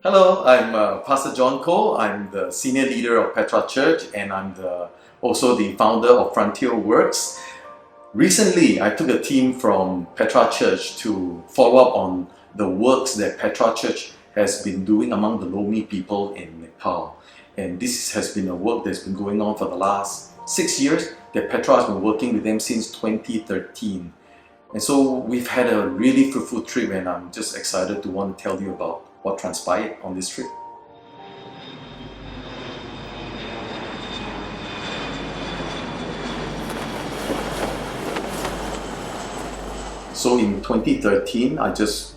Hello, I'm Pastor John Koh. I'm the senior leader of Petra Church, and I'm also the founder of Frontier Works. Recently, I took a team from Petra Church to follow up on the works that Petra Church has been doing among the Lhomi people in Nepal. And this has been a work that's been going on for the last 6 years, that Petra has been working with them since 2013. And so we've had a really fruitful trip, and I'm just excited to want to tell you about what transpired on this trip. So in 2013, I just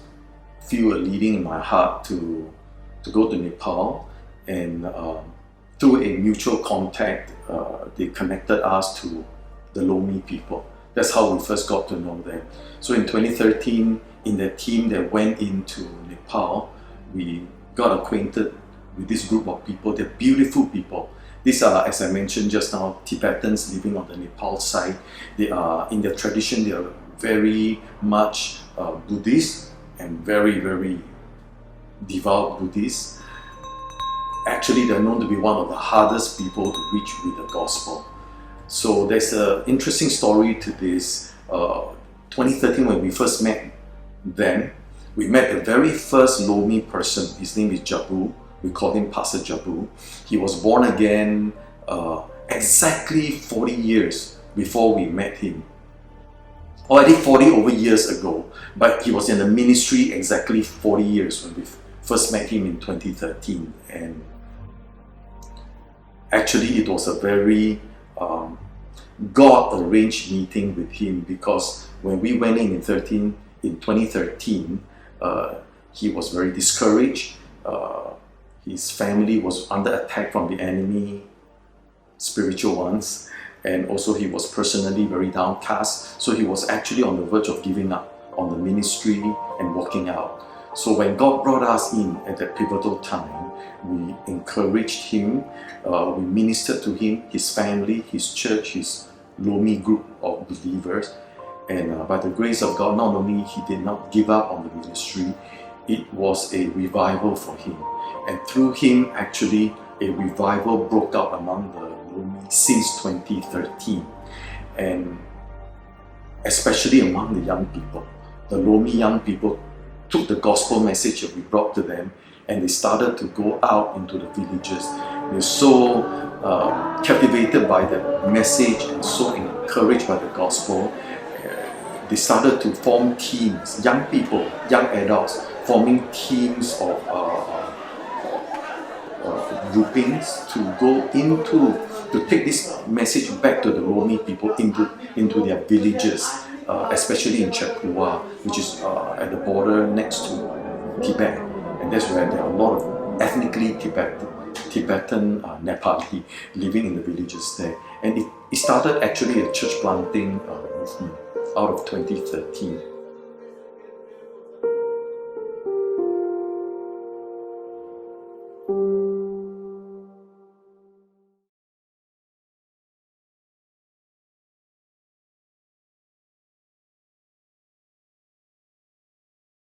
feel a leading in my heart to go to Nepal, and through a mutual contact, they connected us to the Lhomi people. That's how we first got to know them. So in 2013, in the team that went into Nepal, we got acquainted with this group of people. They're beautiful people. These are, as I mentioned just now, Tibetans living on the Nepal side. They are, in their tradition, they are very much Buddhist and very, very devout Buddhists. Actually, they're known to be one of the hardest people to reach with the gospel. So there's an interesting story to this. 2013, when we first met them, we met the very first Lhomi person. His name is Jabu. We call him Pastor Jabu. He was born again exactly 40 years before we met him. Already 40 over years ago, but he was in the ministry exactly 40 years when we first met him in 2013. And actually, it was a very God-arranged meeting with him, because when we went in 2013, he was very discouraged. His family was under attack from the enemy, spiritual ones, and also he was personally very downcast. So he was actually on the verge of giving up on the ministry and walking out. So when God brought us in at that pivotal time, we encouraged him, we ministered to him, his family, his church, his Lhomi group of believers. And by the grace of God, not only he did not give up on the ministry, it was a revival for him. And through him, actually, a revival broke out among the Lhomi since 2013. And especially among the young people. The Lhomi young people took the gospel message that we brought to them, and they started to go out into the villages. They're so captivated by the message and so encouraged by the gospel. They started to form teams, young people, young adults, forming teams of groupings to go to take this message back to the Lhomi people into their villages, especially in Chakua, which is at the border next to Tibet. And that's where there are a lot of ethnically Tibetan Nepali living in the villages there. And it started actually a church planting movement out of 2013.